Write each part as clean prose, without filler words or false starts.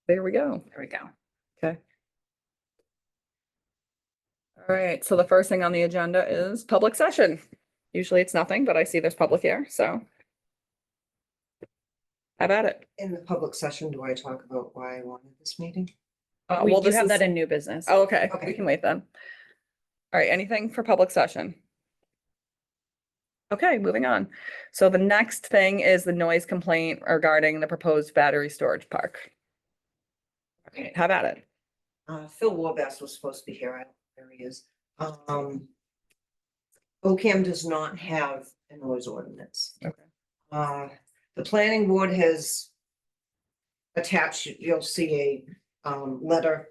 There we go. There we go. Okay. All right, so the first thing on the agenda is public session. Usually it's nothing, but I see there's public here, so. How about it? In the public session, do I talk about why I wanted this meeting? We Well, do this have is, that in new business. oh, okay, we Okay. can wait then. All right, anything for public session? Okay, moving on. So the next thing is the noise complaint regarding the proposed battery storage park. Okay, how about it? Phil Warbass was supposed to be here. I don't know where he is. OCAM does not have a noise ordinance. Okay. The planning board has attached, you'll see a letter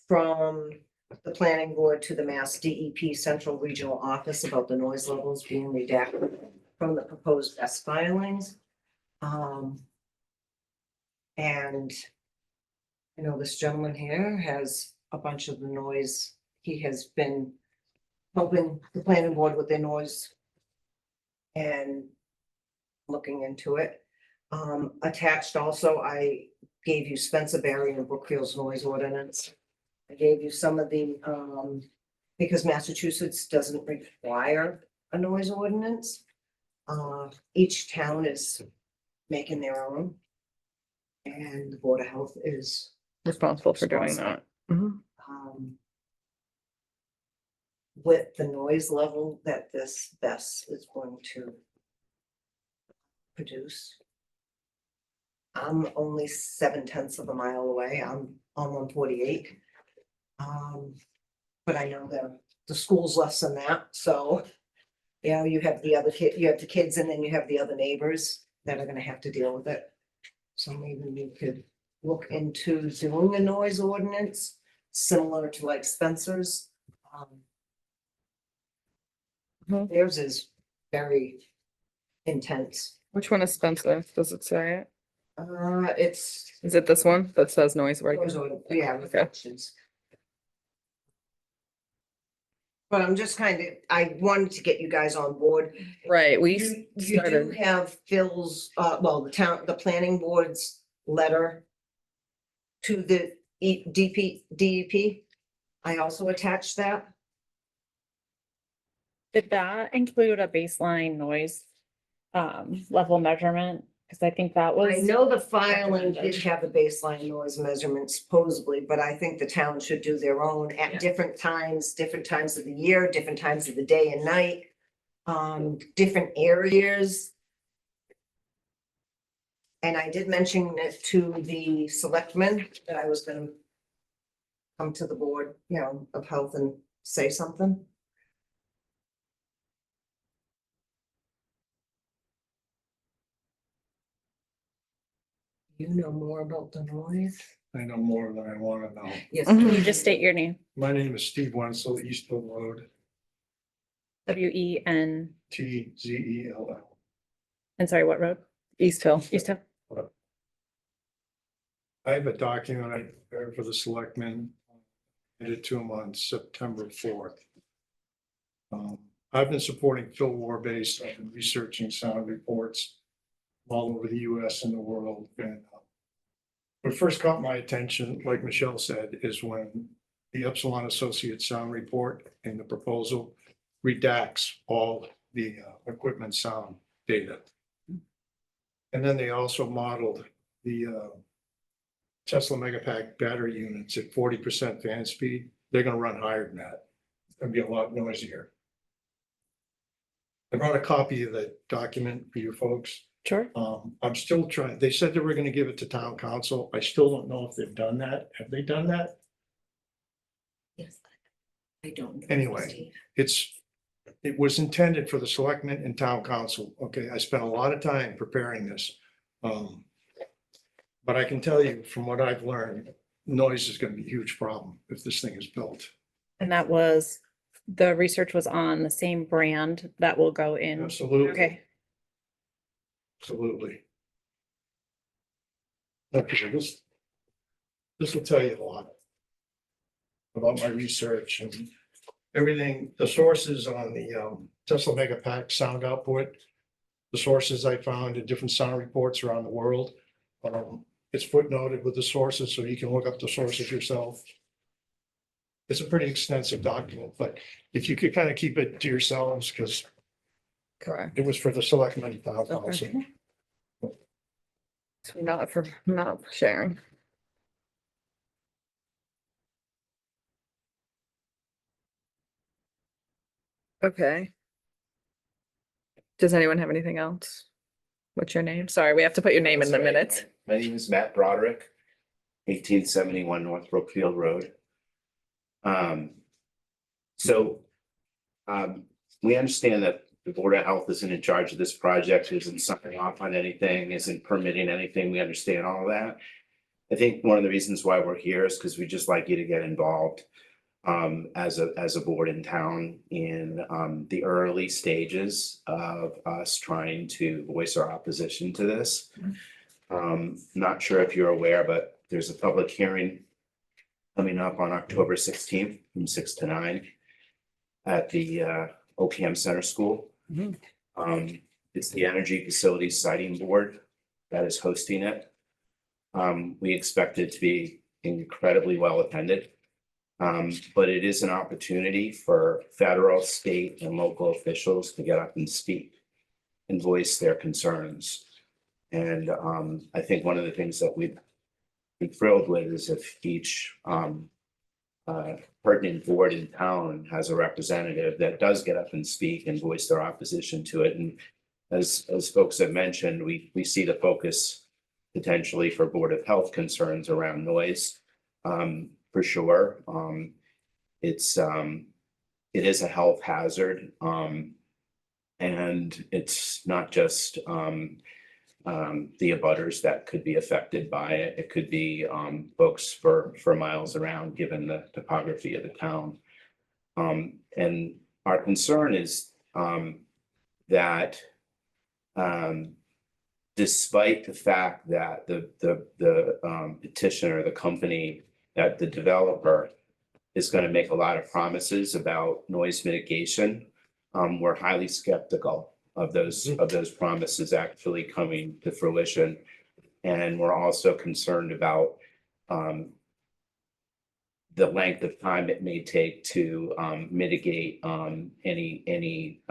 from the planning board to the Mass DEP Central Regional Office about the noise levels being redacted from the proposed S filings. And I know this gentleman here has a bunch of the noise. He has been helping the planning board with their noise and looking into it. Attached also, I gave you Spencer Berry and Brookfield's noise ordinance. I gave you some of the, because Massachusetts doesn't require a noise ordinance. Each town is making their own. And the Board of Health is, Responsible for doing that. Mhm. with the noise level that this BES is going to produce. I'm only 7/10 of a mile away. I'm on 148. But I know the school's less than that, so. You know, you have the other kid, you have the kids and then you have the other neighbors that are gonna have to deal with it. So maybe we could look into doing a noise ordinance similar to like Spencer's. Mhm. Theirs is very intense. Which one is Spencer? Does it say it? It's. Is it this one that says noise regulation? Yeah, reflections. But I'm just I wanted to get you guys on board. Right, we You do started, have Phil's, the planning board's letter to the DEP. I also attached that. Did that include a baseline noise level measurement? Because I think that was. I know the filing did have a baseline noise measurement supposedly, but I think the town should do their own Yeah. at different times of the year, different times of the day and night. Different areas. And I did mention it to the selectmen that I was gonna come to the board, of health and say something. You know more about the noise? I know more than I want to know. Yes. Mhm. Can you just state your name? My name is Steve Wenzel, Eastville Road, WEN, TZELL. and sorry, what road? East Hill. East Hill. I have a document I prepared for the selectmen. Handed to him on September 4th. I've been supporting Phil Warbase. I've been researching sound reports all over the US and the world. And what first caught my attention, like Michelle said, is when the Epsilon Associates sound report in the proposal redacts all the equipment sound data. And then they also modeled the Tesla Megapack battery units at 40% fan speed. They're gonna run higher than that. It's gonna be a lot noisier. I brought a copy of the document for you folks. Sure. I'm still trying, they said they were gonna give it to town council. I still don't know if they've done that. Have they done that? Yes. I don't know. Anyway. It was intended for the selectmen and town council. Okay, I spent a lot of time preparing this. But I can tell you from what I've learned, noise is gonna be a huge problem if this thing is built. And that was, the research was on the same brand that will go in. Absolutely. Okay. Absolutely. Okay, this will tell you a lot about my research and everything, the sources on the Tesla Megapack sound output, the sources I found in different sound reports around the world. It's footnoted with the sources, so you can look up the sources yourself. It's a pretty extensive document, but if you could kind of keep it to yourselves, because Correct. it was for the selectmen policy. So not for sharing. Okay. Does anyone have anything else? What's your name? Sorry, we have to put your name in the That's right. minutes. My name is Matt Broderick, 1871 North Brookfield Road. So we understand that the Board of Health isn't in charge of this project, isn't signing off on anything, isn't permitting anything. We understand all of that. I think one of the reasons why we're here is because we just like you to get involved as a board in town in the early stages of us trying to voice our opposition to this. Not sure if you're aware, but there's a public hearing coming up on October 16th from 6 to 9 at the OCAM Center School. Mhm. It's the Energy Facilities Siting Board that is hosting it. We expect it to be incredibly well attended. But it is an opportunity for federal, state, and local officials to get up and speak and voice their concerns. And I think one of the things that we'd be thrilled with is if each pertinent board in town has a representative that does get up and speak and voice their opposition to it. And as folks have mentioned, we see the focus potentially for Board of Health concerns around noise. For sure. It is a health hazard. And it's not just the abutters that could be affected by it. It could be folks for miles around, given the topography of the town. And our concern is that despite the fact that the petitioner, the company, that the developer is going to make a lot of promises about noise mitigation, we're highly skeptical of those promises actually coming to fruition. And we're also concerned about the length of time it may take to mitigate any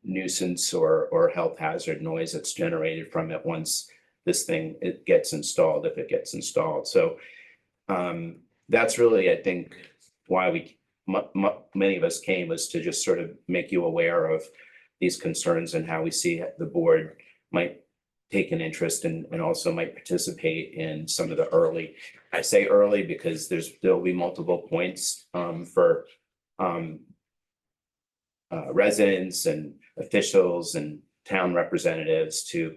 nuisance or health hazard noise that's generated from it once it gets installed, if it gets installed. So that's really, I think, why many of us came, was to just sort of make you aware of these concerns and how we see the board might take an interest and also might participate in some of the early, I say early because there'll be multiple points for residents and officials and town representatives to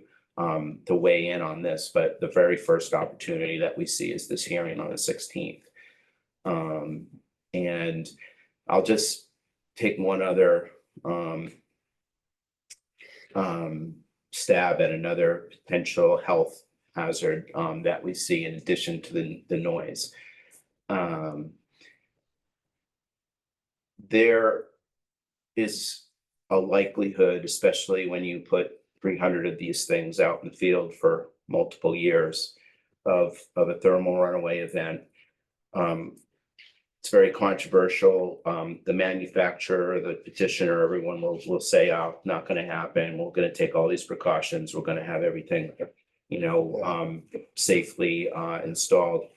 weigh in on this. But the very first opportunity that we see is this hearing on the 16th. And I'll just take one other stab at another potential health hazard that we see in addition to the noise. There is a likelihood, especially when you put 300 of these things out in the field for multiple years, of a thermal runaway event. It's very controversial. The manufacturer, the petitioner, everyone will say, "Oh, not going to happen. We're going to take all these precautions. We're going to have everything, safely installed."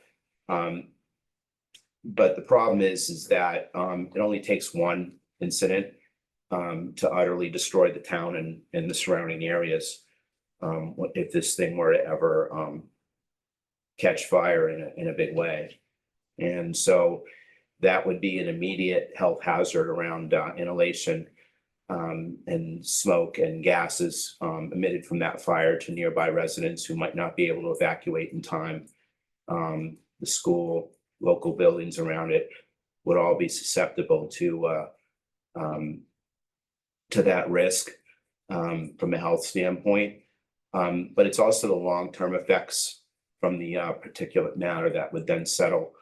But the problem is that it only takes one incident to utterly destroy the town and the surrounding areas. If this thing were to ever catch fire in a big way. And so that would be an immediate health hazard around inhalation and smoke and gases emitted from that fire to nearby residents who might not be able to evacuate in time. The school, local buildings around it would all be susceptible to that risk from a health standpoint. But it's also the long-term effects from the particulate matter that would then settle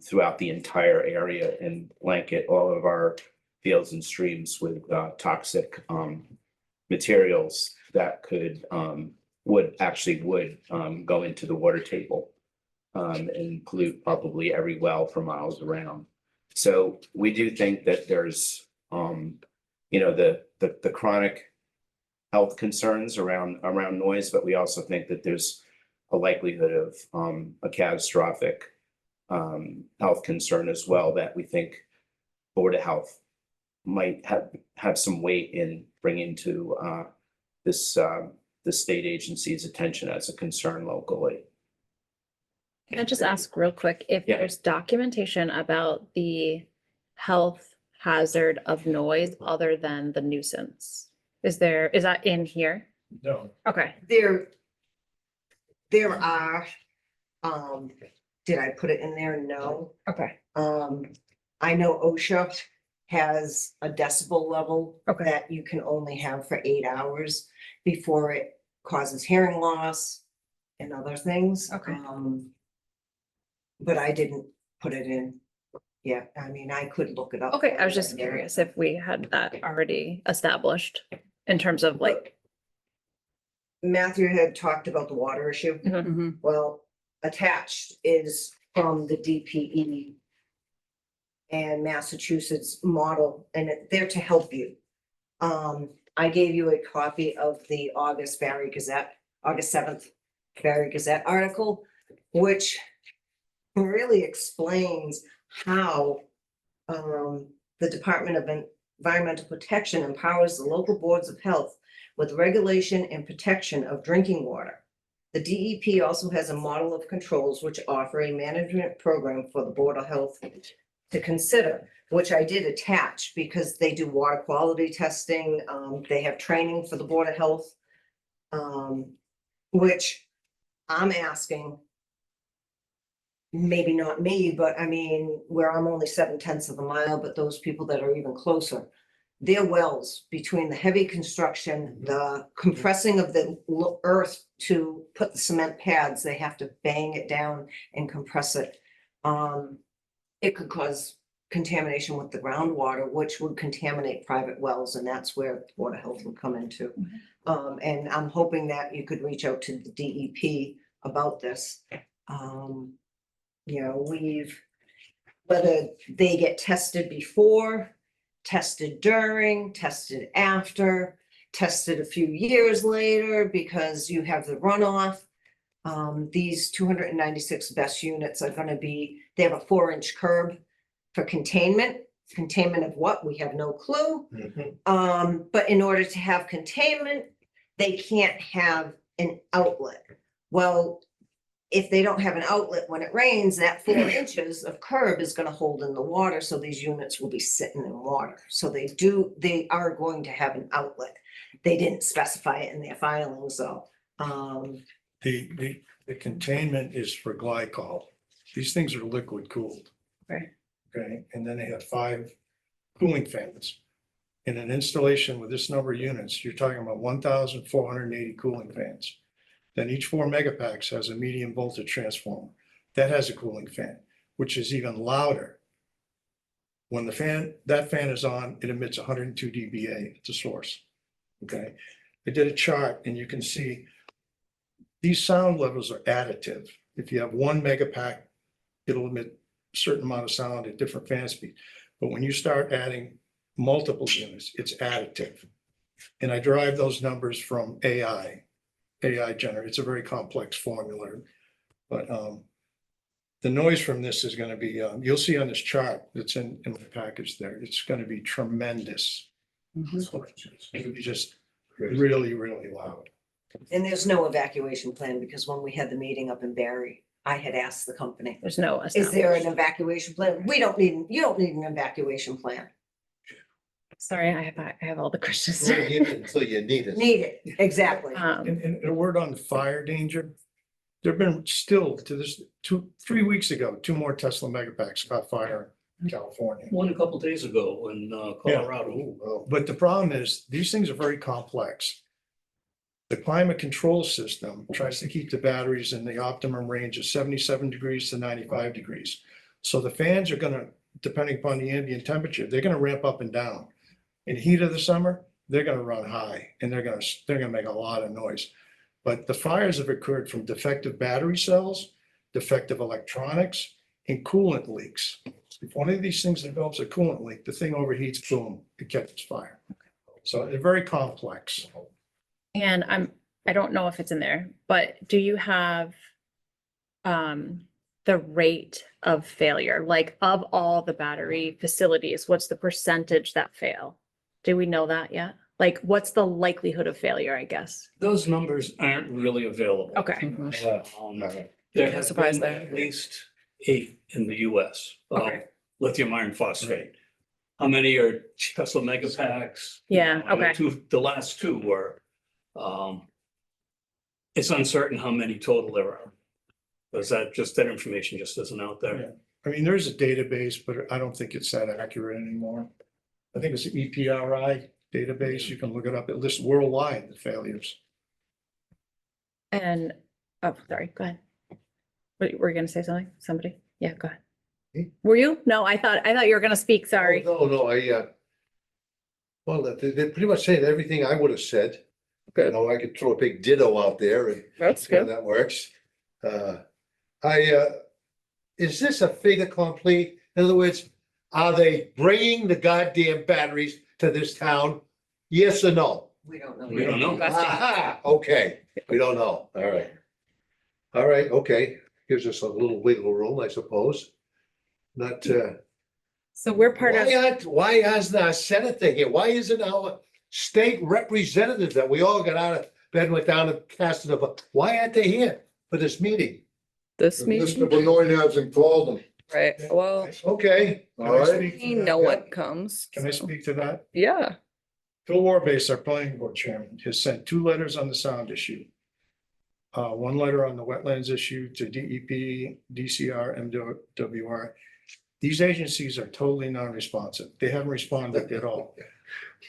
throughout the entire area and blanket all of our fields and streams with toxic materials that could would go into the water table. And include probably every well for miles around. So we do think that there's, the chronic health concerns around noise, but we also think that there's a likelihood of a catastrophic health concern as well, that we think Board of Health might have some weight in bringing to the state agency's attention as a concern locally. Can I just ask real quick if Yeah. there's documentation about the health hazard of noise other than the nuisance? Is that in here? No, Okay, There are, did I put it in there? No. okay, I know OSHA has a decibel level Okay. that you can only have for 8 hours before it causes hearing loss and other things. Okay. But I didn't put it in. Yeah, I mean, I could look it up. okay. I was just curious if we had that already established in terms of like, Matthew had talked about the water issue. Mhm. Well, attached is from the DPE and Massachusetts model, and they're to help you. I gave you a copy of the August 7th Barry Gazette article, which really explains how the Department of Environmental Protection empowers the local boards of health with regulation and protection of drinking water. The DEP also has a model of controls which offer a management program for the Board of Health to consider, which I did attach because they do water quality testing. They have training for the Board of Health. Which I'm asking, maybe not me, but I mean, where I'm only 7/10 of a mile, but those people that are even closer. Their wells, between the heavy construction, the compressing of the earth to put the cement pads, they have to bang it down and compress it. It could cause contamination with the groundwater, which would contaminate private wells, and that's where Board of Health would come into. And I'm hoping that you could reach out to the DEP about this. Whether they get tested before, tested during, tested after, tested a few years later, because you have the runoff. These 296 best units are gonna be, they have a 4-inch curb for containment. Containment of what? We have no clue. But in order to have containment, they can't have an outlet. Well, if they don't have an outlet when it rains, that 4 inches of curb is gonna hold in the water, so these units will be sitting in water. So they are going to have an outlet. They didn't specify it in their filings, though. the containment is for glycol. These things are liquid cooled. Right. Okay, and then they have 5 cooling fans. In an installation with this number of units, you're talking about 1,480 cooling fans. Then each 4 megapacks has a medium voltage transformer. That has a cooling fan, which is even louder. When that fan is on, it emits 102 dBA at the source. Okay, I did a chart and you can see these sound levels are additive. If you have 1 megapack, it'll emit a certain amount of sound at different fan speed. But when you start adding multiple units, it's additive. And I derive those numbers from AI generated. It's a very complex formula. But the noise from this is going to be, you'll see on this chart that's in the package there, it's going to be tremendous. It'll be just really, really loud. And there's no evacuation plan, because when we had the meeting up in Barry, I had asked the company, there's no. is there an established- evacuation plan? You don't need an evacuation plan. Sorry, I have all the questions. Until you need it. Need it, exactly. And a word on the fire danger. There've been still to this 3 weeks ago, 2 more Tesla megapacks caught fire in California. One a couple days ago in Colorado. Oh, But the problem is, these things are very complex. The climate control system tries to keep the batteries in the optimum range of 77 degrees to 95 degrees. So the fans are gonna, depending upon the ambient temperature, they're gonna ramp up and down. In the heat of the summer, they're gonna run high and they're gonna make a lot of noise. But the fires have occurred from defective battery cells, defective electronics, and coolant leaks. If one of these things develops a coolant leak, the thing overheats, boom, it catches fire. So they're very complex. And I don't know if it's in there, but do you have the rate of failure, like of all the battery facilities, what's the percentage that fail? Do we know that yet? Like, what's the likelihood of failure, I guess? Those numbers aren't really available. Okay, There I'm have surprised been there. at least 8 in the US of Okay. lithium iron phosphate. How many are Tesla Megapacks? Yeah, And okay. the last 2 were, it's uncertain how many total there are. Because that information just isn't out Yeah. there. I mean, there's a database, but I don't think it's that accurate anymore. I think it's the EPRI database. You can look it up. It lists worldwide the failures. And, oh, sorry, go ahead. Were you gonna say something? Somebody? Yeah, go ahead. Me? Were you? No, I thought you were gonna speak, sorry. Oh, no, well, they're pretty much saying everything I would have said. You Good. know, I could throw a big ditto out there and That's see how good. that works. Is this a fait accompli? In other words, are they bringing the goddamn batteries to this town? Yes or no? We don't know. We don't know. Aha, okay, we don't know, all right. All right, okay, gives us a little wiggle room, I suppose. Not, So we're part of, why isn't our Senate thing here? Why isn't our state representative that we all got out of bed and went down and casted a vote? Why aren't they here for this meeting? This Mr. meeting, Benoit hasn't called them. right, well, Okay, Can all I right. speak to that? no one comes. Can I so- speak to that? Yeah, Phil Warbase, our planning board chairman, has sent 2 letters on the sound issue. 1 letter on the wetlands issue to DEP, DCR, MWR. These agencies are totally non-responsive. They haven't responded at all.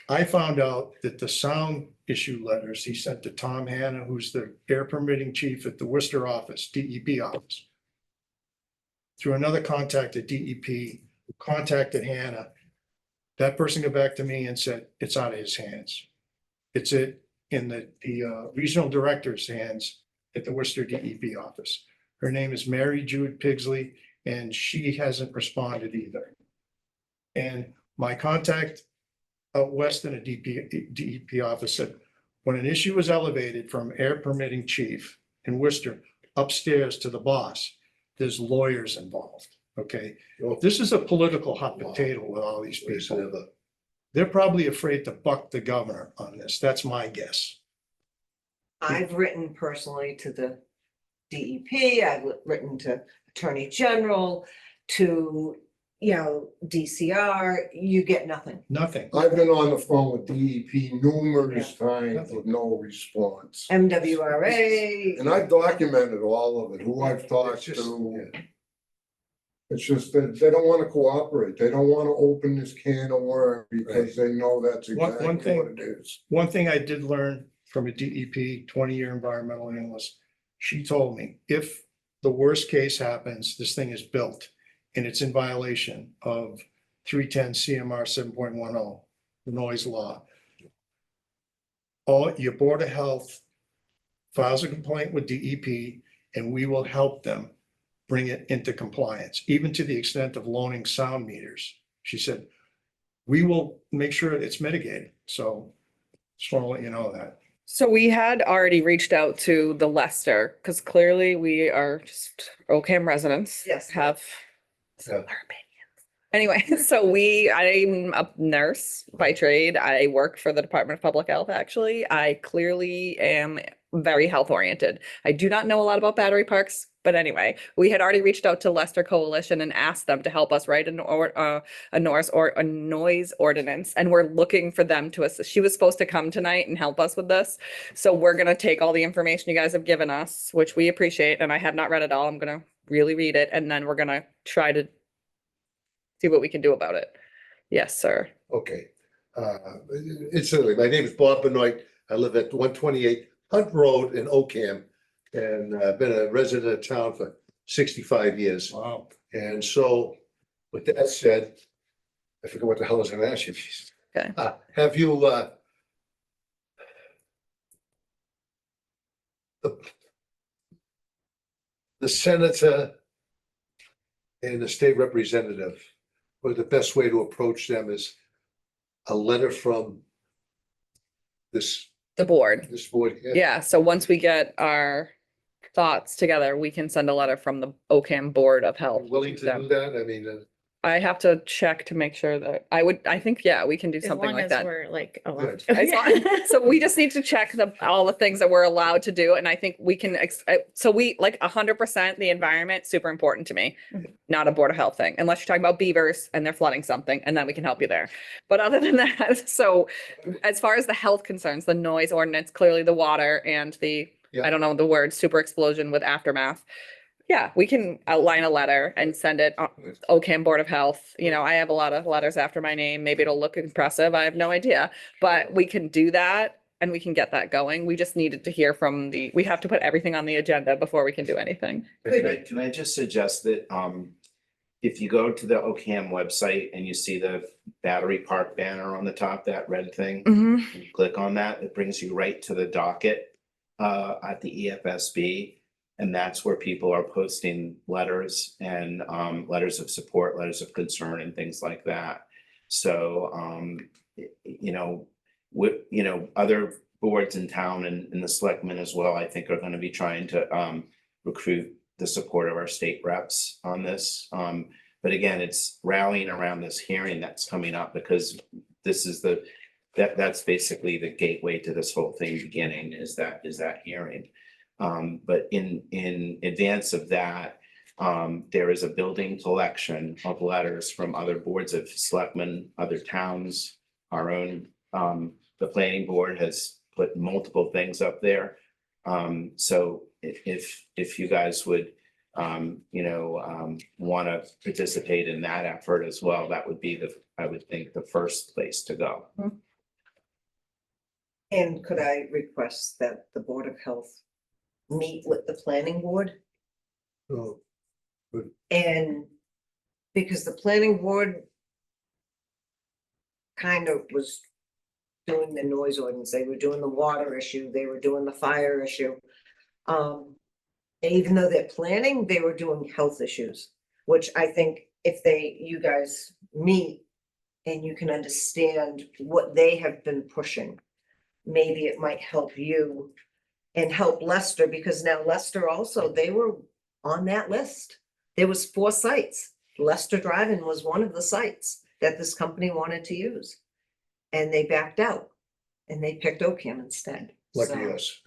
I found out that the sound issue letters he sent to Tom Hanna, who's the air permitting chief at the Worcester office, DEP office. Through another contact at DEP, who contacted Hanna. That person got back to me and said, it's out of his hands. It's in the regional director's hands at the Worcester DEP office. Her name is Mary Jude Pigsley, and she hasn't responded either. And my contact out west in a DEP office said, when an issue was elevated from air permitting chief in Worcester upstairs to the boss, there's lawyers involved, okay? This is a political hot potato with all these people. They're probably afraid to buck the governor on this. That's my guess. I've written personally to the DEP, I've written to Attorney General, to, DCR, you get nothing. Nothing. I've been on the phone with DEP numerous times with no response. MWRA, And I've documented all of it, who I've talked to. It's just that they don't want to cooperate. They don't want to open this can of worms because they know that's One exactly thing- what it is. One thing I did learn from a DEP 20-year environmental analyst, she told me, if the worst case happens, this thing is built and it's in violation of 310 CMR 7.10, the noise law. All your Board of Health files a complaint with DEP and we will help them bring it into compliance, even to the extent of loaning sound meters. She said, we will make sure it's mitigated. So just want to let you know that. so we had already reached out to the Leicester, because clearly we are just Ocam residents. Yes. Have Yeah. similar opinions. Anyway, so I'm a nurse by trade. I work for the Department of Public Health, actually. I clearly am very health oriented. I do not know a lot about battery parks, but anyway, we had already reached out to Leicester Coalition and asked them to help us write a noise ordinance, and we're looking for them to assist. She was supposed to come tonight and help us with this. So we're gonna take all the information you guys have given us, which we appreciate, and I have not read it all. I'm gonna really read it, and then we're gonna try to see what we can do about it. Yes, sir. Okay, incidentally, my name is Bob Benoit. I live at 128 Hunt Road in Ocam. And I've been a resident of town for 65 years. Wow. And so with that said, I forget what the hell I was gonna ask you. Okay. Have you the senator and the state representative, or the best way to approach them is a letter from this The board. board. Yeah, so once we get our thoughts together, we can send a letter from the OCAM Board of Health. Willing to them. do that? I mean, I have to check to make sure that I think, yeah, we can do As something long like as that. we're like allowed. Good. As long- So we just need to check all the things that we're allowed to do, and I think we can, so we, like 100%, the environment, super important to me. Mhm. Not a Board of Health thing, unless you're talking about beavers and they're flooding something, and then we can help you there. But other than that, so as far as the health concerns, the noise ordinance, clearly the water and the, Yeah. I don't know the word, super explosion with aftermath. Yeah, we can outline a letter and send it, OCAM Board of Health. You know, I have a lot of letters after my name. Maybe it'll look impressive. I have no idea. But we can do that and we can get that going. We just needed to hear from we have to put everything on the agenda before we can do anything. Can I just suggest that, if you go to the OCAM website and you see the battery park banner on the top, that red thing, Mhm. and you click on that, it brings you right to the docket at the EFSB. And that's where people are posting letters and letters of support, letters of concern and things like that. So you know, other boards in town and the selectmen as well, I think are gonna be trying to recruit the support of our state reps on this. But again, it's rallying around this hearing that's coming up because this is that's basically the gateway to this whole thing beginning is that hearing. But in advance of that, there is a building collection of letters from other boards of selectmen, other towns, our own, the planning board has put multiple things up there. So if you guys would, want to participate in that effort as well, that would be I would think, the first place to go. And could I request that the Board of Health meet with the planning board? Oh, And because the planning board kind of was doing the noise ordinance, they were doing the water issue, they were doing the fire issue. Even though they're planning, they were doing health issues, which I think if you guys meet and you can understand what they have been pushing, maybe it might help you and help Leicester, because now Leicester also, they were on that list. There was 4 sites. Leicester Drive-In was one of the sites that this company wanted to use. And they backed out and they picked OCAM instead. lucky So, us.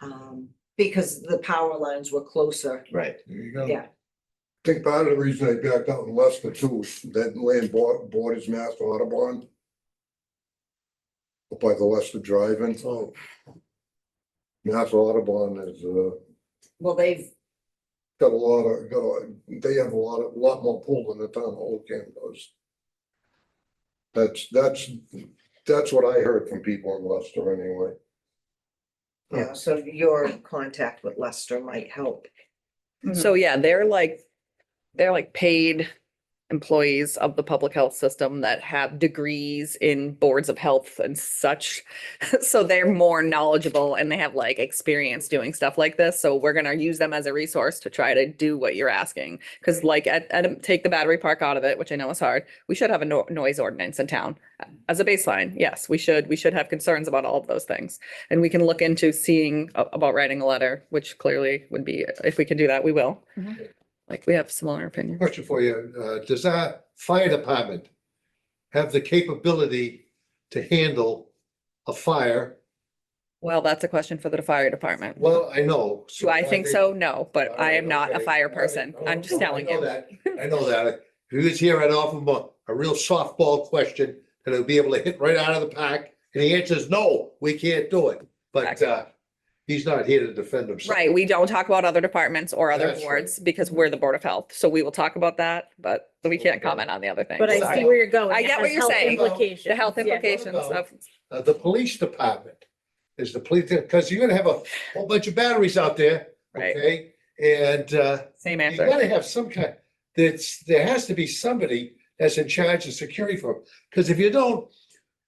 Yeah. because the power lines were closer. Right. There you go. Yeah, I think part of the reason they backed out in Leicester too, is that land borders Mass Audubon. Up by the Leicester Drive-In. Oh, Mass Audubon is, well, they've, they have a lot more pull than the town of Ocam does. That's what I heard from people in Leicester anyway. yeah, so your contact with Leicester might help. So yeah, they're like paid employees of the public health system that have degrees in boards of health and such. So they're more knowledgeable and they have like experience doing stuff like this. So we're gonna use them as a resource to try to do what you're asking. Cause like take the battery park out of it, which I know is hard. We should have a noise ordinance in town as a baseline. Yes, we should have concerns about all of those things. And we can look into seeing about writing a letter, which clearly would be, if we can do that, we will. Mhm. Like we have similar opinions. question for you. Does our fire department have the capability to handle a fire? Well, that's a question for the fire department. Well, I know. Do I think so? No, but I am not a Okay. fire All right. person. I'm just No, telling I know you. that. I know that. If he was here, I'd offer him a real softball question that he'll be able to hit right out of the pack. And the answer is no, we can't do it. But he's not here to defend himself. Right, we don't talk about other departments or other That's right. boards because we're the Board of Health. So we will talk about that, but we can't Okay. comment on the other things. But I Sorry. see where you're going. I It get what has you're health saying. implications. The health Yeah. implications about- of, The police department is the police, because you're gonna have a whole bunch of batteries out there, right, okay? And same you answer. gotta have some kind, there has to be somebody that's in charge of security for them. Because if you don't,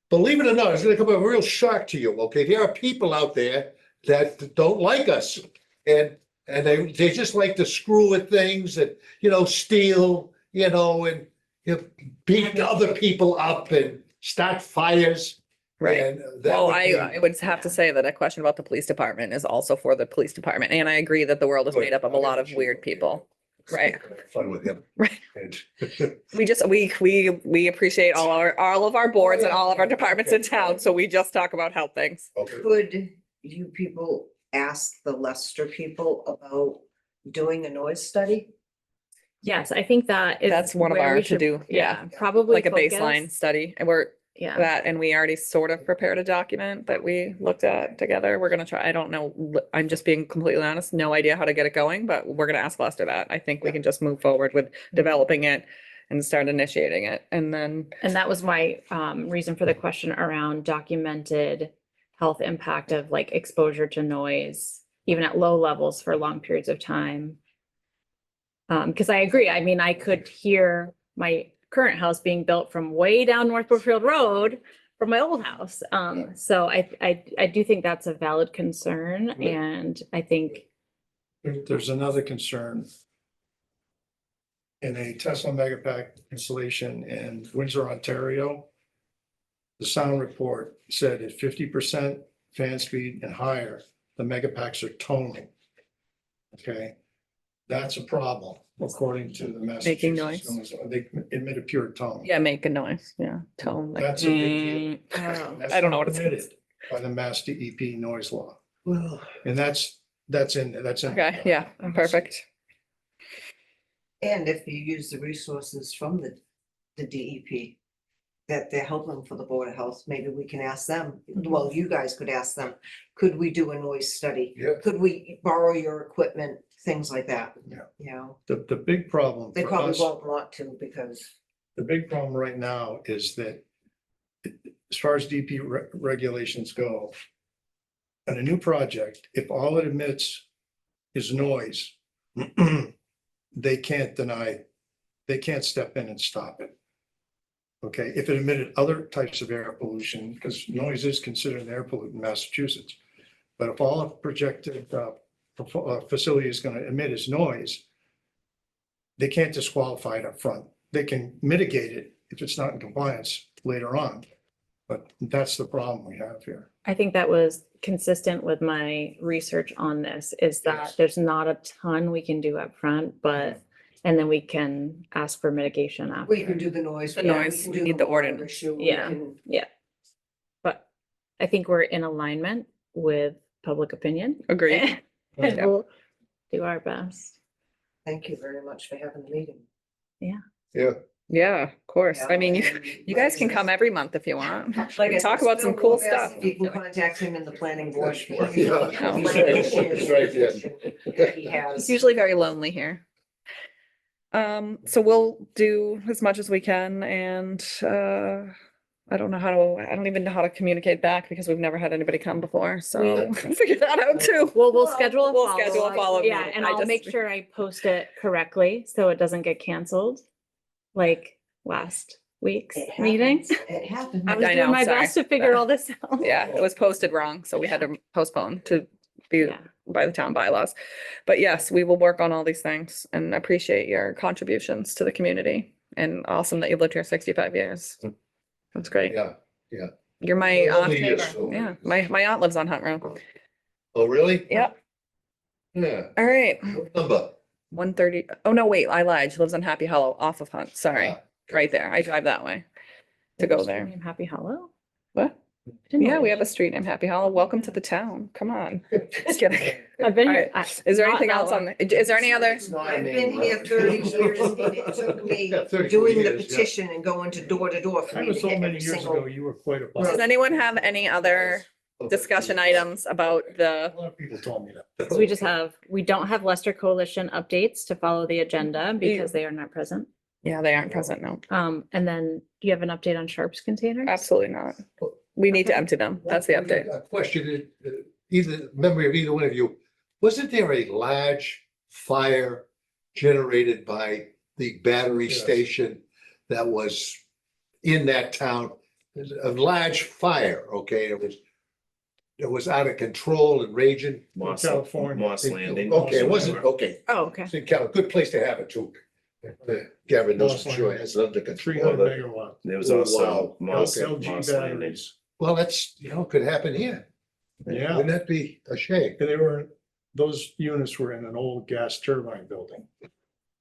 believe it or not, it's gonna come as a real shock to you, okay? There are people out there that don't like us. And they just like to screw with things and, steal, and beat other people up and start fires. Right. And that Well, would be- I would have to say that a question about the police department is also for the police department. And I agree that the world is made up of a lot of weird people. Right. Fun with him. Right. And- We just, we appreciate all of our boards and all of our departments in town. So we just talk about health things. Okay. Could you people ask the Leicester people about doing a noise study? Yes, I think that is. That's one of where our we to should- do, yeah. Probably. Like a focus. baseline study. And we're, Yeah, that, and we already sort of prepared a document that we looked at together. We're gonna try, I don't know, I'm just being completely honest, no idea how to get it going, but we're gonna ask Lester that. I think we can just move forward with developing it and start initiating it, and then, and that was my reason for the question around documented health impact of like exposure to noise, even at low levels for long periods of time. Because I agree, I mean, I could hear my current house being built from way down North Brookfield Road from my old house. So I do think that's a valid concern, and I think, There's another concern. In a Tesla Megapack installation in Windsor, Ontario, the sound report said at 50% fan speed and higher, the Megapacks are toning. Okay, that's a problem according to the Making Massachusetts. They emit a pure tone. yeah, make a noise, yeah, tone. like, That's a big deal. oh, That's I don't know not what it's. permitted By the Mass DEP noise law, Well, and that's in. Okay, yeah, perfect. And if you use the resources from the DEP, that they're helping for the Board of Health, maybe we can ask them, well, you guys could ask them, could we do a noise study? Yeah. Could we borrow your equipment, things like that? Yeah. You know, The big problem they for probably us, won't want to because, the big problem right now is that as far as DP regulations go, on a new project, if all it emits is noise, they can't step in and stop it. Okay, if it emitted other types of air pollution, because noise is considered an air pollutant in Massachusetts. But if all a projected facility is going to emit is noise, they can't disqualify it up front. They can mitigate it if it's not in compliance later on. But that's the problem we have here. I think that was consistent with my research on this, is that Yes. there's not a ton we can do up front, but, and then we can ask for mitigation after. we can do the noise. The we noise, can we do need the water ordinance. issue, we Yeah. can- But I think we're in alignment with public opinion. Agreed. And Yeah. we'll do our best. Thank you very much for having the meeting. yeah, Yeah, of course. I mean, you, And you guys can like I come said- every month if you want. Like I Talk said, about some Bill cool Wolf asked stuff. if you can contact him in the planning board. Yeah. He It's has. usually very lonely here. So we'll do as much as we can, and I don't even know how to communicate back because we've never had anybody come before, so figure that out too. We'll schedule a We'll schedule a follow-up. follow-up Yeah, meeting. and I I'll just- make sure I post it correctly so it doesn't get canceled. Like last week's It meeting. happens. It happened. I was I doing know, my sorry. best to figure all this out. Yeah, it was posted wrong, so we had to postpone to be Yeah. by the town bylaws. But yes, we will work on all these things and appreciate your contributions to the community. And awesome that you've lived here 65 years. That's great. yeah. You're my Well, aunt's only years, neighbor. so- Yeah, my aunt lives on Hunt Road. Oh, really? Yep. Yeah. All right, What number? 130. Oh, no, wait, I lied. She lives on Happy Hollow off of Hunt. Sorry, Ah, right there. I drive that way to go there. Name Happy Hollow? What? Didn't Yeah, know we that. have a street named Happy Hollow. Welcome to the town. Come on. Just kidding. I've been All here. right. Is there not anything that else long. on, is there any other? I've been here 30 years and it took me Yeah, 34 doing the years, yeah. petition and going to door for That me was to so hit many every years ago, single. you were quite a. Does anyone have any other discussion items about the, A lot of people told me that. So we don't have Leicester Coalition updates to follow the agenda because they are not present. yeah, they aren't present, no. And then do you have an update on Sharps containers? Absolutely not. We need to empty them. That's the update. A question, either, memory of either one of you, wasn't there a large fire generated by the battery Yes. station that was in that town? A large fire, okay, it that was out of control and raging. Moss, California. Moss Landing. Okay, it wasn't, okay. Oh, okay. It's in Cal, good place to have it too. Gavin knows, I'm sure, has it under Three control. hundred megawatt. There was Oh, also wow. Moss, LG Moss Landing. batteries. Well, that's, could happen here. Yeah. Wouldn't that be a shame? And they were, those units were in an old gas turbine building.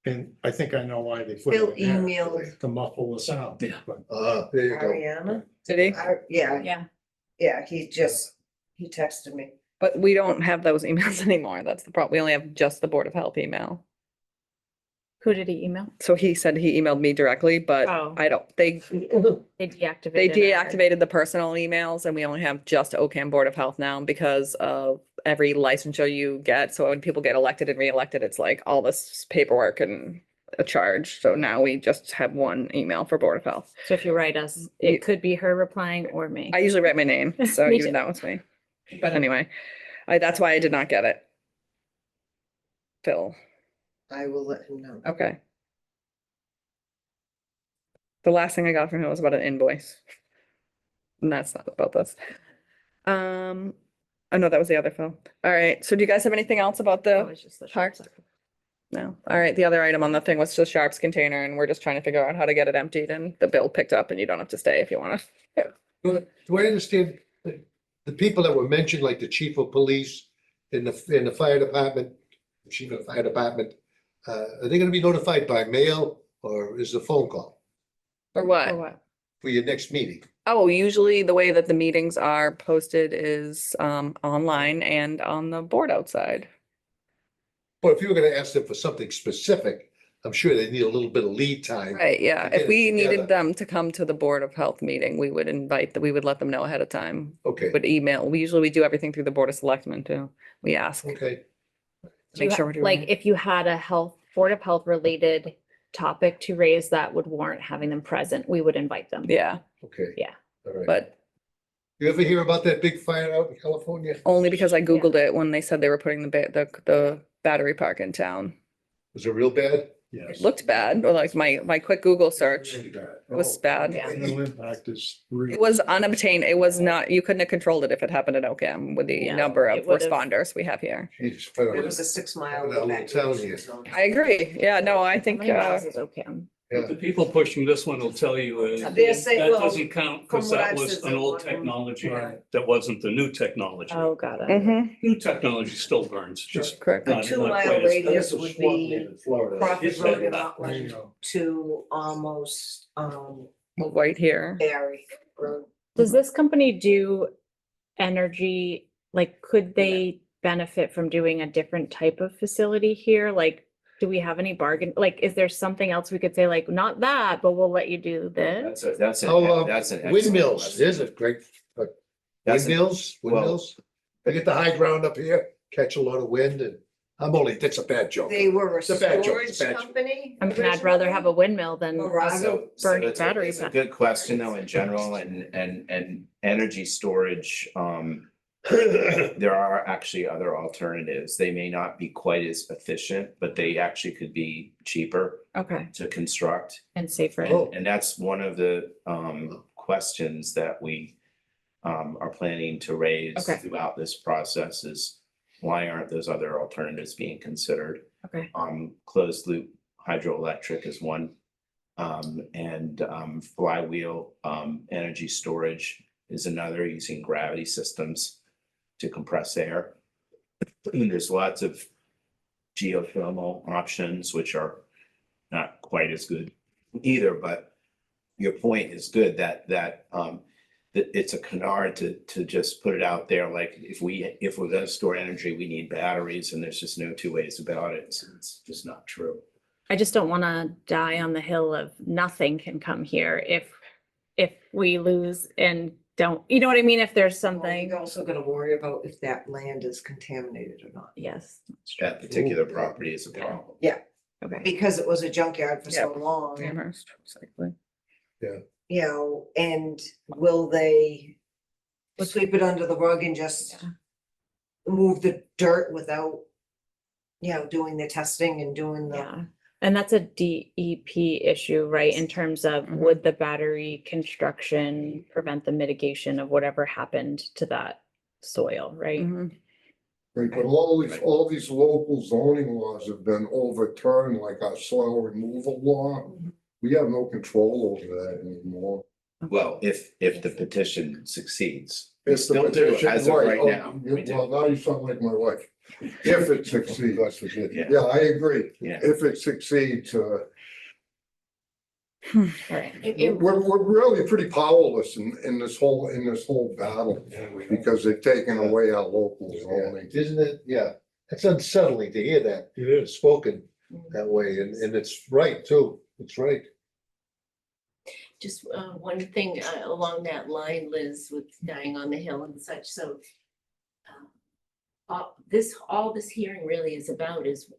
And I think I know why they put Bill it in there, emailed to muffle the sound. Yeah. But There you go. Ariana. Did he? Yeah, Yeah. yeah, he texted me. But we don't have those emails anymore. That's the problem. We only have just the Board of Health email. Who did he email? So he said he emailed me directly, but Oh. I don't, they Deactivated. They our- deactivated the personal emails and we only have just OCAM Board of Health now because of every licensure you get. So when people get elected and reelected, it's like all this paperwork and a charge. So now we just have one email for Board of Health. So if you write us, You- it could be her replying or me. I usually write my name, so Me you too. would know it's me. But anyway, that's why I did not get it. Phil, I will let him know. okay. The last thing I got from him was about an invoice. And that's not about this. Oh no, that was the other Phil. All right, so do you guys have anything else about That the? was just the park? short circle. No, all right, the other item on the thing was the Sharps container and we're just trying to figure out how to get it emptied and the bill picked up and you don't have to stay if you wanna. Do I understand the people that were mentioned, like the chief of police in the fire department, chief of the fire department, are they gonna be notified by mail or is it a phone call For For what? what? for your next meeting? Oh, usually the way that the meetings are posted is online and on the board outside. Well, if you were gonna ask them for something specific, I'm sure they need a little bit of lead time. Right, yeah. to get If it we together. needed them to come to the Board of Health meeting, we would we would let them know ahead of time. Okay, Would email, we usually do everything through the Board of Selectmen too. We ask, okay. Do you make ha- sure we're doing. Like it. if you had a Board of Health related topic to raise that would warrant having them present, we would invite them. Yeah, Okay. Yeah. All right. but You ever hear about that big fire out in California? only because I Googled it when they said they were putting the battery park in town. Was it real bad? Yes. It looked bad, or like my quick Google search, Really bad. it was bad. Yeah. No impact is really. It was unobtained. It was not, you couldn't have controlled it if it happened in Ocam with the Yeah, number of it would've- responders we have here. Jesus, put It it was a 6 mile. That little town here. I agree. Yeah, no, I How think, many miles is okay? Yeah. The people pushing this one will tell you They're saying, that well, doesn't count because from what that I've was said, an they're old wondering- technology. Right. That wasn't the new technology. Oh, got it. mhm, New technology still burns, just correct. A not- 2 not mile quite as- radius would be Crawford It's Road like in that. There you Rutland go. to almost, Right here. Barry Road. Does this company do energy, like, could they benefit from doing a different type of facility here? Like, do we have any bargain? Like, is there something else we could say, like, not that, but we'll let you do this? That's Oh, that's an excellent windmills, question. there's a great, That's an- windmills. You get the high ground up here, catch a lot of wind and that's a bad joke. They were a It's a bad joke, it's storage a bad joke. company. I mean, I'd rather have a windmill than Morago. burn it's a- battery It's a pack. good question though, in general, and energy storage, there are actually other alternatives. They may not be quite as efficient, but they actually could be cheaper Okay, to construct. and safer. Oh. And that's one of the questions that we are planning to raise Okay. throughout this process is why aren't those other alternatives being considered? Okay, Closed loop hydroelectric is one. And flywheel energy storage is another, using gravity systems to compress air. And there's lots of geothermal options, which are not quite as good either, but your point is good that that it's a canard to just put it out there, like if we're gonna store energy, we need batteries, and there's just no two ways about it. So it's just not true. I just don't want to die on the hill of nothing can come here if we lose and don't, you know what I mean? If there's Well, something, You also gotta worry about if that land is contaminated or not. yes, That particular property is a problem. okay. Because it was a junkyard for so long, Amherst, exactly. you know, and will they sweep it under the rug and just Yeah. move the dirt without, you know, doing the testing and doing the. Yeah, and that's a DEP issue, right? In terms of Mhm. would the battery construction prevent the mitigation of whatever happened to that soil, right? Mhm. Right, but all these local zoning laws have been overturned, like our soil removal law. We have no control over that anymore. Well, if the petition succeeds. If the Still do, petition- as of right oh, now, we do. Well, now you sound like my wife. If it succeeds, God forbid. Yeah. yeah, I agree. Yeah. If it succeeds, Right. we're really pretty powerless in this whole battle. Because they've taken away our local zoning. Isn't it? Yeah, it's unsettling to hear that It is. spoken that way, and it's right too. It's right. Just one thing along that line, Liz, with dying on the hill and such, so. All this hearing really is about is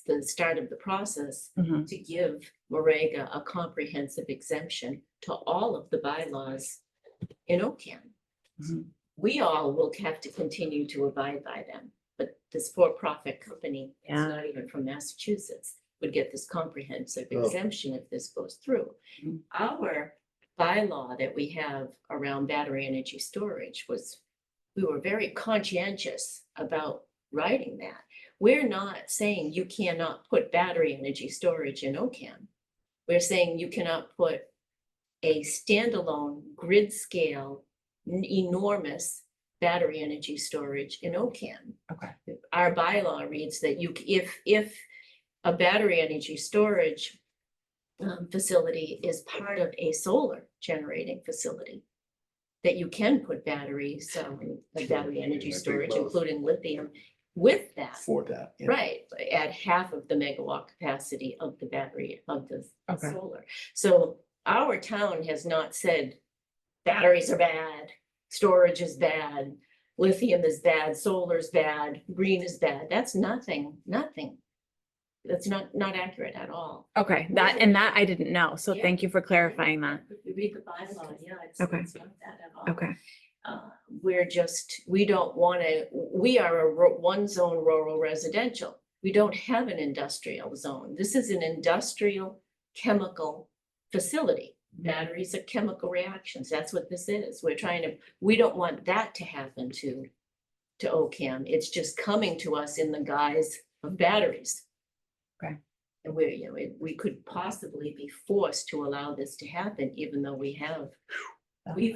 the start of the process Mhm. to give Morega a comprehensive exemption to all of the bylaws in Ocam. Mhm. We all will have to continue to abide by them, but this for-profit company, it's Yeah. not even from Massachusetts, would get this comprehensive Oh. exemption if this goes through. Mhm. Our bylaw that we have around battery energy storage we were very conscientious about writing that. We're not saying you cannot put battery energy storage in Ocam. We're saying you cannot put a standalone grid scale, enormous battery energy storage in Ocam. Okay. Our bylaw reads that if a battery energy storage facility is part of a solar generating facility, that you can put batteries, like battery energy I think storage, both. including lithium, with that. For that. yeah. Right, at half of the megawatt capacity of the battery of the Okay. solar. So our town has not said batteries are bad, storage is bad, lithium is bad, solar's bad, green is bad. That's nothing. That's not accurate at all. Okay, that I didn't know, so Yeah. thank you for clarifying that. If you read the bylaw, yeah, it's Okay. not that at all. Okay, We don't wanna, we are a one zone rural residential. We don't have an industrial zone. This is an industrial chemical facility. Batteries are chemical reactions. That's what this is. We don't want that to happen to Ocam. It's just coming to us in the guise of batteries. Okay. And we could possibly be forced to allow this to happen, even though we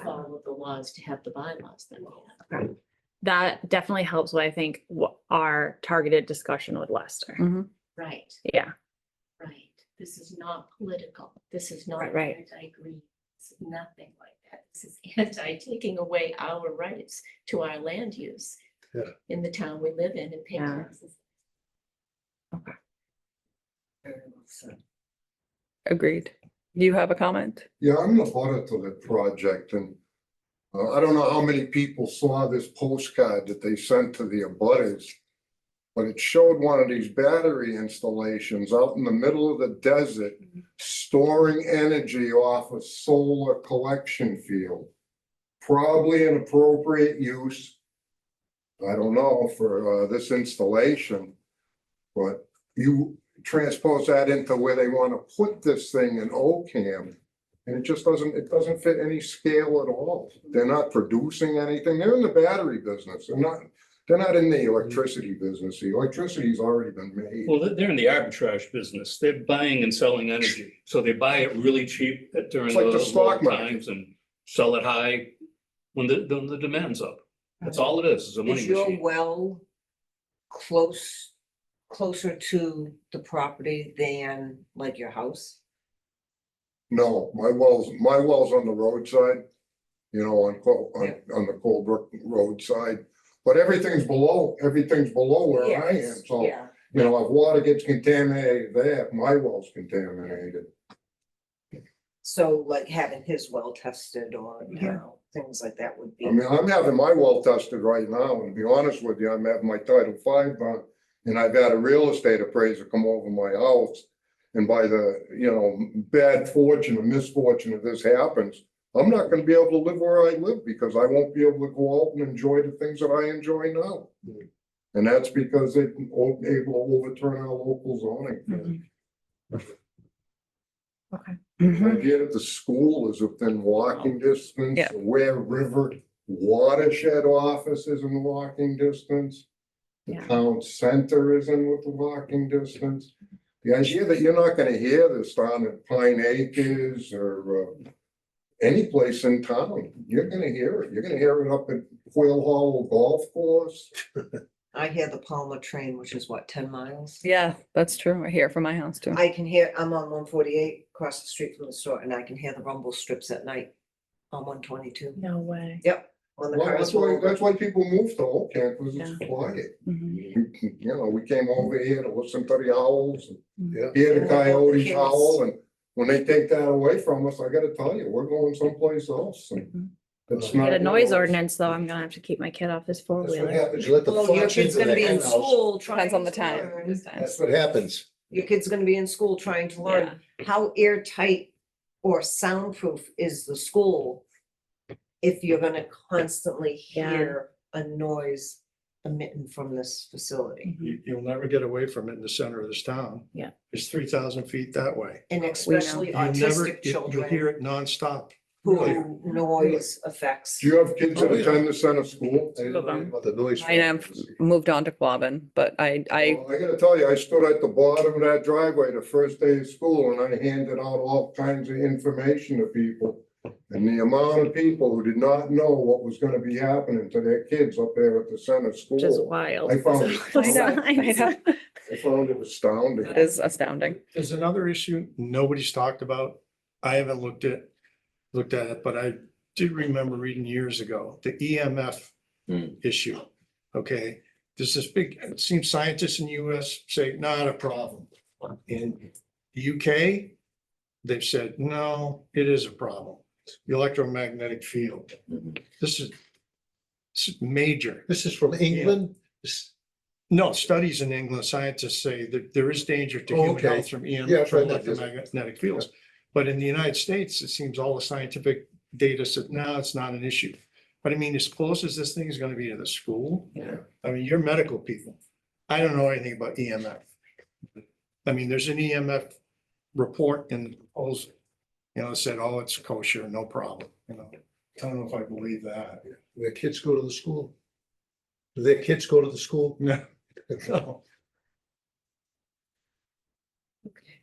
follow the laws to have the bylaws that we have. that definitely helps what I think our targeted discussion with Lester. Mhm. Right, Yeah, right. This is not political. This is not Right. anti-green. It's nothing like that. This is anti-taking away our rights to our land use Yeah. in the town we live in and pay Yeah. taxes. Very well said. Agreed. You have a comment? Yeah, I'm the butter to the project and I don't know how many people saw this postcard that they sent to the abutters. But it showed one of these battery installations out in the middle of the desert, storing energy off a solar collection field. Probably an appropriate use. I don't know for this installation. But you transpose that into where they want to put this thing in Ocam. And it just doesn't fit any scale at all. They're not producing anything. They're in the battery business. They're not in the electricity business. The electricity's already been made. Well, they're in the arbitrage business. They're buying and selling energy. So they buy it really cheap during It's like the the stock low market. times and sell it high when the demand's up. That's all it is a money Is your machine. well closer to the property than like your house? No, my well's on the roadside, on the Colebrook roadside. But everything's below where I am, Yes, so, yeah. if water gets contaminated there, my well's contaminated. So like having his well tested or, things like that would be. I mean, I'm having my well tested right now, and to be honest with you, I'm having my Title V done. And I've had a real estate appraiser come over my house. And by the, bad fortune or misfortune if this happens, I'm not gonna be able to live where I live because I won't be able to go out and enjoy the things that I enjoy now. And that's because they've been able to overturn our local zoning. okay. The idea that the school is within walking distance, Yeah. of Ware River, watershed office is in walking distance. The Yeah. town center is in with the walking distance. The idea that you're not gonna hear this down at Pine Acres or any place in town, you're gonna hear it. You're gonna hear it up at Quail Hollow Golf Course. I hear the Palmer train, which is what, 10 miles? Yeah, that's true. I hear from my house too. I can hear, I'm on 148 across the street from the store, and I can hear the rumble strips at night on 122. No way. Yep. When the Well, cars that's go why, over. that's why people move to Old Camp, because Yeah. it's quiet. Mhm. You know, we came over here to listen to the owls and Yeah. hear And the the coyotes kids. howl, and when they take that away from us, I gotta tell you, we're going someplace else. and it's Get a not, noise you know, ordinance, though. I'm gonna have to keep my kid off this That's what four-wheeler. happens. You let the Well, your fox kid's into gonna the be in hen house. school trying. Depends on the to time. learn. That's what happens. Your kid's gonna be in school trying to learn. How airtight or soundproof is the school? If you're gonna constantly Yeah. hear a noise emitting from this facility. You'll never get away from it in the center of this town. Yeah. It's 3,000 feet that way. And especially You'll never, autistic you'll hear children it nonstop. who noise affects. do you have kids that attend the center school? I didn't know about the noise. I have moved on to Quabbin, but I Well, I gotta tell you, I stood at the bottom of that driveway the first day of school and I handed out all kinds of information to people. And the amount of people who did not know what was gonna be happening to their kids up there at the center Which is school. wild. I found, I know, I know. I found it astounding. That is astounding. There's another issue nobody's talked about. I haven't looked at it, but I did remember reading years ago, the EMF issue. Okay, there's this big, it seems scientists in the US say not a problem. In the UK, they've said, no, it is a problem. The electromagnetic field. This is major. This is from England? This- No, studies in England, scientists say that there is danger to Oh, human okay. health from Yeah, EMF, I've from read that, yes. electromagnetic fields. But in the United States, it seems all the scientific data said, no, it's not an issue. But I mean, as close as this thing is gonna be to the school, Yeah. I mean, you're medical people. I don't know anything about EMF. I mean, there's an EMF report in the proposal. You know, it said, oh, it's kosher, no problem, you know. I don't know if I believe that. Do their kids go to the school? Do their kids go to the school? No. No.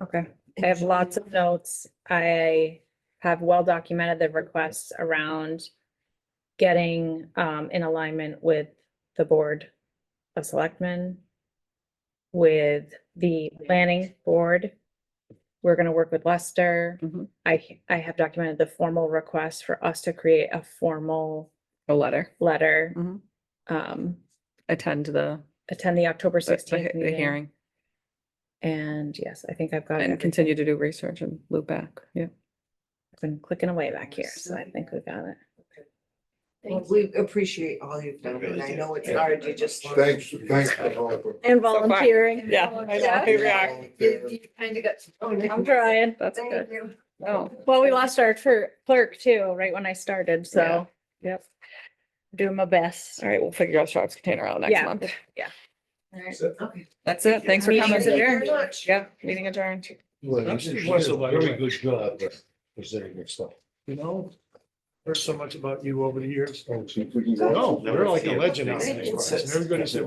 Okay, I have lots of notes. I have well documented the requests around getting in alignment with the Board of Selectmen, with the Planning Board. We're gonna work with Lester. Mhm. I have documented the formal request for us to create a formal A letter. letter. Mhm. Um, Attend the attend the October the 16th the meeting. hearing And yes, I think I've got and everything. continue to do research and loop back. Yeah. I've been clicking away back here, so I think we got it. Well, we appreciate all you've done, and I know it's hard, you just. Thanks for helping. And far. volunteering. Yeah, I know, here we are. You kind of got. I'm trying. That's good. Oh, Well, we lost our clerk too, right when I started, so, yep. Doing my best. all right, we'll figure out Sharps container out next Yeah. month. Okay. That's it. Thanks for Meeting coming. Thank you very much. Yeah, meeting adjourned. Well, She was a very good job presenting your stuff. You know, heard so much about you over the years. See if we can go- No, you're like a legend out Thank there. you. Everybody said,